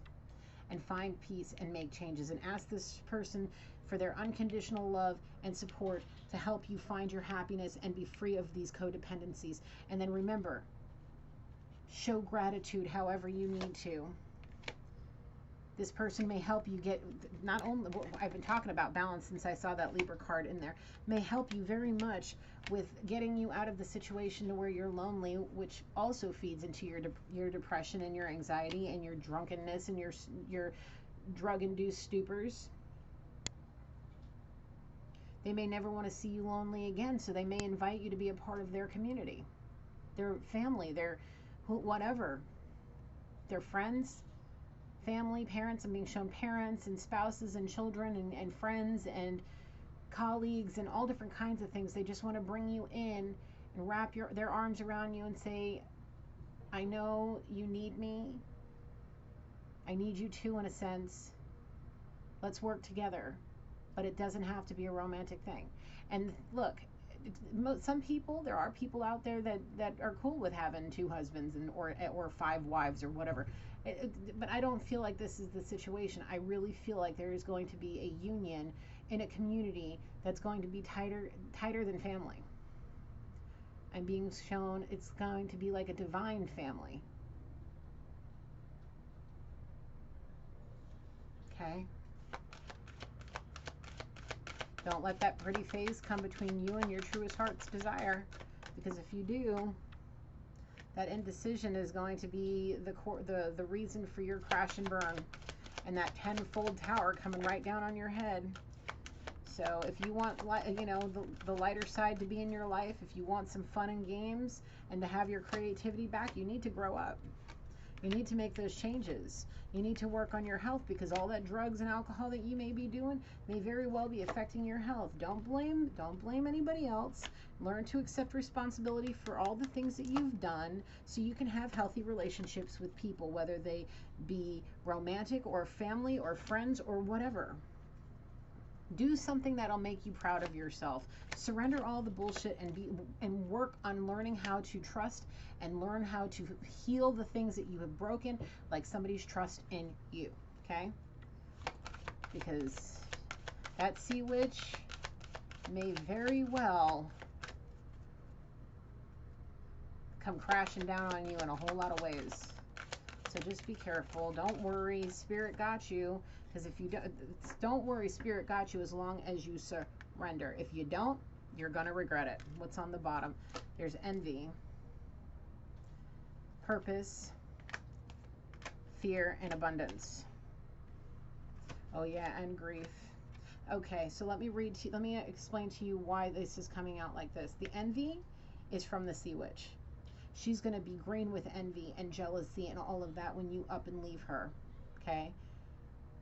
and find peace and make changes, and ask this person for their unconditional love and support to help you find your happiness and be free of these codependencies. And then remember, show gratitude however you need to. This person may help you get, not only, I've been talking about balance since I saw that Libra card in there, may help you very much with getting you out of the situation to where you're lonely, which also feeds into your depression and your anxiety and your drunkenness and your drug-induced stupors. They may never want to see you lonely again, so they may invite you to be a part of their community, their family, their whatever, their friends, family, parents. I'm being shown parents and spouses and children and friends and colleagues and all different kinds of things. They just want to bring you in and wrap their arms around you and say, I know you need me. I need you too, in a sense. Let's work together. But it doesn't have to be a romantic thing. And look, some people, there are people out there that are cool with having 2 husbands or 5 wives or whatever. But I don't feel like this is the situation. I really feel like there is going to be a union in a community that's going to be tighter than family. I'm being shown it's going to be like a divine family. Okay? Don't let that pretty face come between you and your truest heart's desire, because if you do, that indecision is going to be the reason for your crash and burn, and that tenfold tower coming right down on your head. So if you want, you know, the lighter side to be in your life, if you want some fun and games and to have your creativity back, you need to grow up. You need to make those changes. You need to work on your health, because all that drugs and alcohol that you may be doing may very well be affecting your health. Don't blame anybody else. Learn to accept responsibility for all the things that you've done so you can have healthy relationships with people, whether they be romantic or family or friends or whatever. Do something that'll make you proud of yourself. Surrender all the bullshit and work on learning how to trust and learn how to heal the things that you have broken, like somebody's trust in you. Okay? Because that sea witch may very well come crashing down on you in a whole lot of ways. So just be careful. Don't worry. Spirit got you. Because if you don't worry, Spirit got you as long as you surrender. If you don't, you're going to regret it. What's on the bottom? There's envy, purpose, fear, and abundance. Oh yeah, and grief. Okay, so let me explain to you why this is coming out like this. The envy is from the sea witch. She's going to be green with envy and jealousy and all of that when you up and leave her. Okay?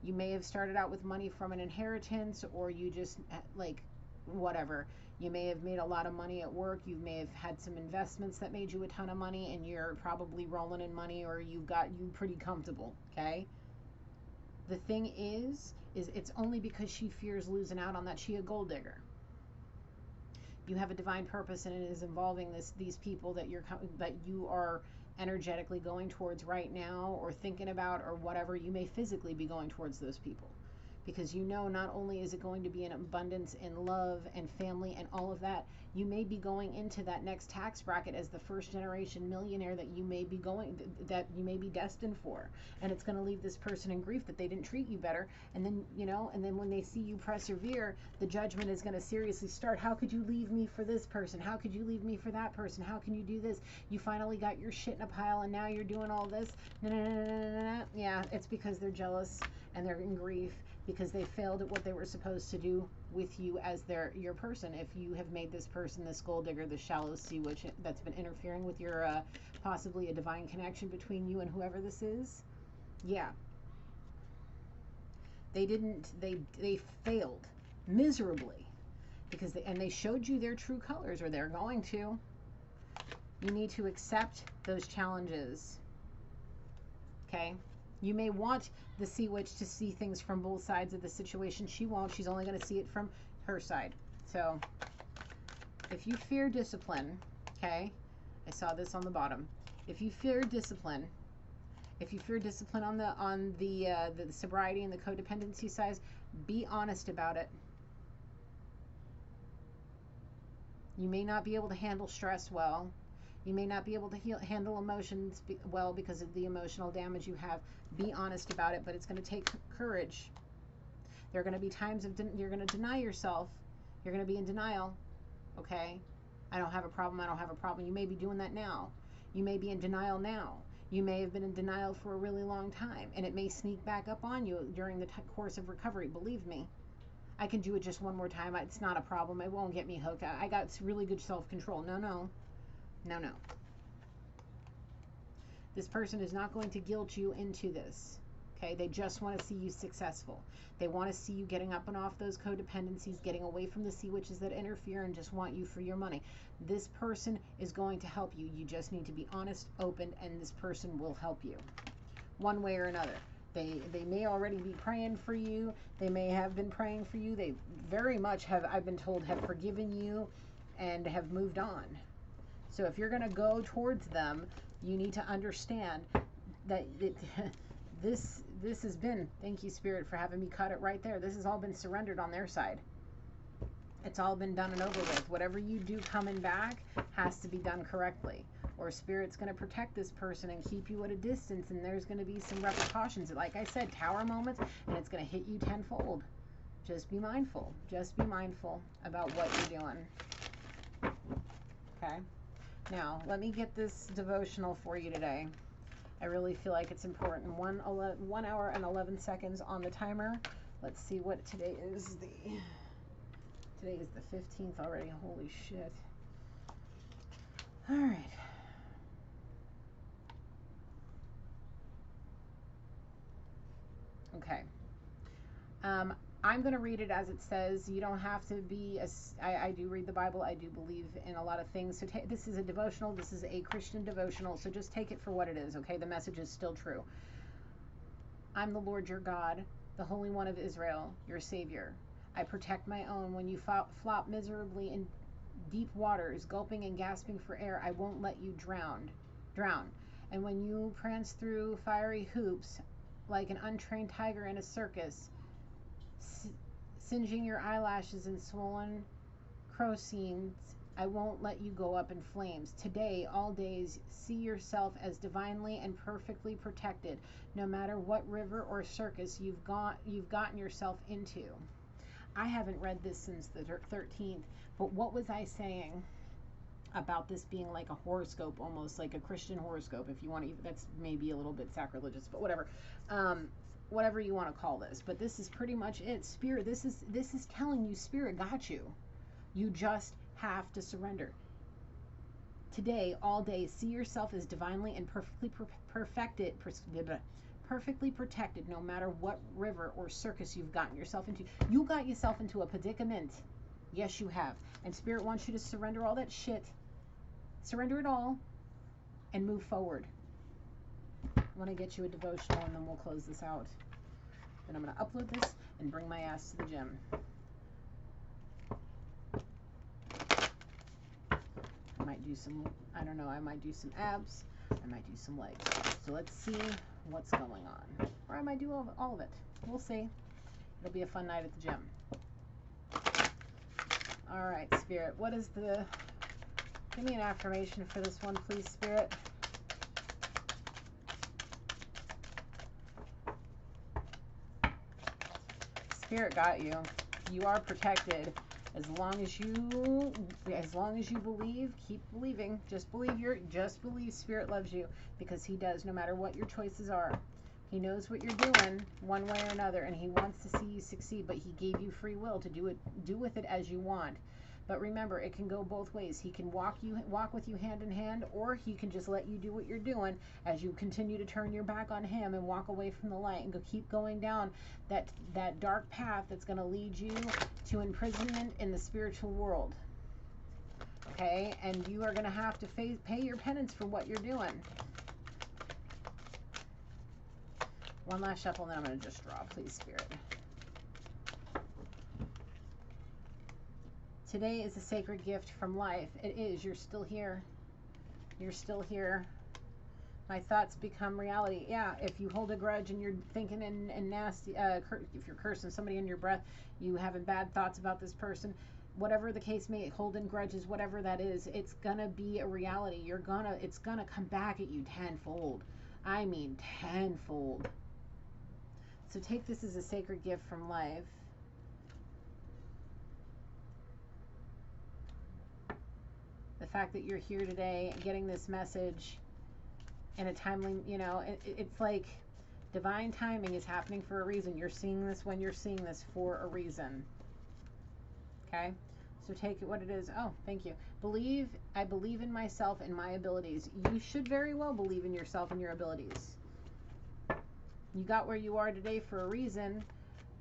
You may have started out with money from an inheritance, or you just, like, whatever. You may have made a lot of money at work. You may have had some investments that made you a ton of money, and you're probably rolling in money, or you pretty comfortable, okay? The thing is it's only because she fears losing out on that. She a gold digger. You have a divine purpose, and it is involving these people that you are energetically going towards right now, or thinking about, or whatever. You may physically be going towards those people, because you know not only is it going to be an abundance in love and family and all of that, you may be going into that next tax bracket as the first generation millionaire that you may be destined for. And it's going to leave this person in grief that they didn't treat you better. And then, you know, and then when they see you persevere, the judgment is going to seriously start. How could you leave me for this person? How could you leave me for that person? How can you do this? You finally got your shit in a pile, and now you're doing all this. Yeah, it's because they're jealous and they're in grief, because they failed at what they were supposed to do with you as your person. If you have made this person this gold digger, this shallow sea witch that's been interfering with your possibly a divine connection between you and whoever this is, yeah, they failed miserably, because they showed you their true colors, or they're going to. You need to accept those challenges. Okay? You may want the sea witch to see things from both sides of the situation. She won't. She's only going to see it from her side. So if you fear discipline, okay, I saw this on the bottom. If you fear discipline on the sobriety and the codependency side, be honest about it. You may not be able to handle stress well. You may not be able to handle emotions well because of the emotional damage you have. Be honest about it, but it's going to take courage. There are going to be times you're going to deny yourself. You're going to be in denial. Okay? I don't have a problem. I don't have a problem. You may be doing that now. You may be in denial now. You may have been in denial for a really long time, and it may sneak back up on you during the course of recovery. Believe me. I can do it just one more time. It's not a problem. It won't get me hooked. I got really good self-control. No. This person is not going to guilt you into this. Okay? They just want to see you successful. They want to see you getting up and off those codependencies, getting away from the sea witches that interfere and just want you for your money. This person is going to help you. You just need to be honest, open, and this person will help you one way or another. They may already be praying for you. They may have been praying for you. They very much have, I've been told, have forgiven you and have moved on. So if you're going to go towards them, you need to understand that this has been, thank you, Spirit, for having me cut it right there. This has all been surrendered on their side. It's all been done and over with. Whatever you do coming back has to be done correctly. or Spirit's going to protect this person and keep you at a distance, and there's going to be some repercussions. Like I said, tower moments, and it's going to hit you tenfold. Just be mindful. Just be mindful about what you're doing. Okay? Now, let me get this devotional for you today. I really feel like it's important. 1 hour and 11 seconds on the timer. Let's see what today is. Today is the 15th already. Holy shit. All right. Okay. I'm going to read it as it says. You don't have to be I do read the Bible. I do believe in a lot of things. So this is a devotional. This is a Christian devotional. So just take it for what it is, okay? The message is still true. I'm the Lord your God, the Holy One of Israel, your Savior. I protect my own. When you flop miserably in deep waters, gulping and gasping for air, I won't let you drown. And when you prance through fiery hoops like an untrained tiger in a circus, singeing your eyelashes and swollen crow seams, I won't let you go up in flames. Today, all days, see yourself as divinely and perfectly protected, no matter what river or circus you've gotten yourself into. I haven't read this since the 13th, but what was I saying about this being like a horoscope, almost like a Christian horoscope, if you want to? That's maybe a little bit sacrilegious, but whatever. Whatever you want to call this, but this is pretty much it. Spirit, this is telling you, Spirit got you. You just have to surrender. Today, all day, see yourself as divinely and perfectly perfectly protected, no matter what river or circus you've gotten yourself into. You got yourself into a predicament. Yes, you have. And Spirit wants you to surrender all that shit. Surrender it all and move forward. I want to get you a devotional, and then we'll close this out. Then I'm going to upload this and bring my ass to the gym. I might do some, I don't know, I might do some abs. I might do some legs. So let's see what's going on. Or I might do all of it. We'll see. It'll be a fun night at the gym. All right, Spirit. What is the... Give me an affirmation for this one, please, Spirit. Spirit got you. You are protected. As long as you believe, keep believing. Just believe Spirit loves you, because he does, no matter what your choices are. He knows what you're doing one way or another, and he wants to see you succeed, but he gave you free will to do with it as you want. But remember, it can go both ways. He can walk with you hand in hand, or he can just let you do what you're doing as you continue to turn your back on him and walk away from the light and keep going down that dark path that's going to lead you to imprisonment in the spiritual world. Okay? And you are going to have to pay your penance for what you're doing. One last shuffle, and then I'm going to just draw, please, Spirit. Today is a sacred gift from life. It is. You're still here. You're still here. My thoughts become reality. Yeah, if you hold a grudge and you're thinking in nasty, if you're cursing somebody in your breath, you having bad thoughts about this person, whatever the case may, holding grudges, whatever that is, it's gonna be a reality. It's gonna come back at you tenfold. I mean tenfold. So take this as a sacred gift from life. The fact that you're here today getting this message in a timely, it's like divine timing is happening for a reason. You're seeing this when you're seeing this for a reason. Okay? So take it what it is. Oh, thank you. I believe in myself and my abilities. You should very well believe in yourself and your abilities. You got where you are today for a reason.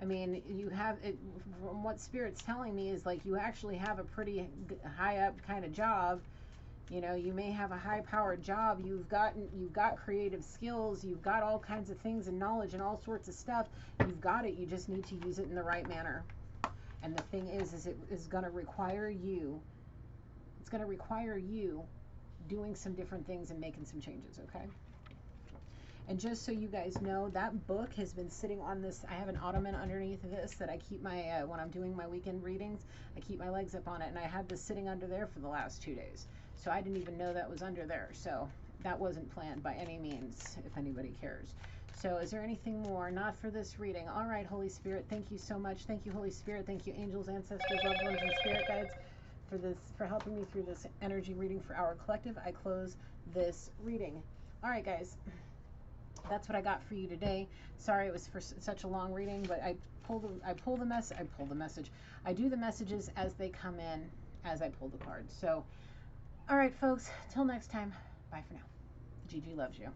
I mean, you have it, from what Spirit's telling me, is like you actually have a pretty high up kind of job. You may have a high-powered job. You've got creative skills. You've got all kinds of things and knowledge and all sorts of stuff. You've got it. You just need to use it in the right manner. And the thing is it is going to require you. It's going to require you doing some different things and making some changes. Okay. And just so you guys know, that book has been sitting on this. I have an ottoman underneath this that I keep my, when I'm doing my weekend readings, I keep my legs up on it. And I had this sitting under there for the last 2 days. So I didn't even know that was under there. So that wasn't planned by any means, if anybody cares. So is there anything more? Not for this reading. All right, Holy Spirit, thank you so much. Thank you, Holy Spirit. Thank you, angels, ancestors, loved ones, and spirit guides for helping me through this energy reading for our collective. I close this reading. All right, guys. That's what I got for you today. Sorry it was for such a long reading, but I pull the message. I do the messages as they come in as I pull the cards. So, all right, folks, till next time. Bye for now. Gigi loves you.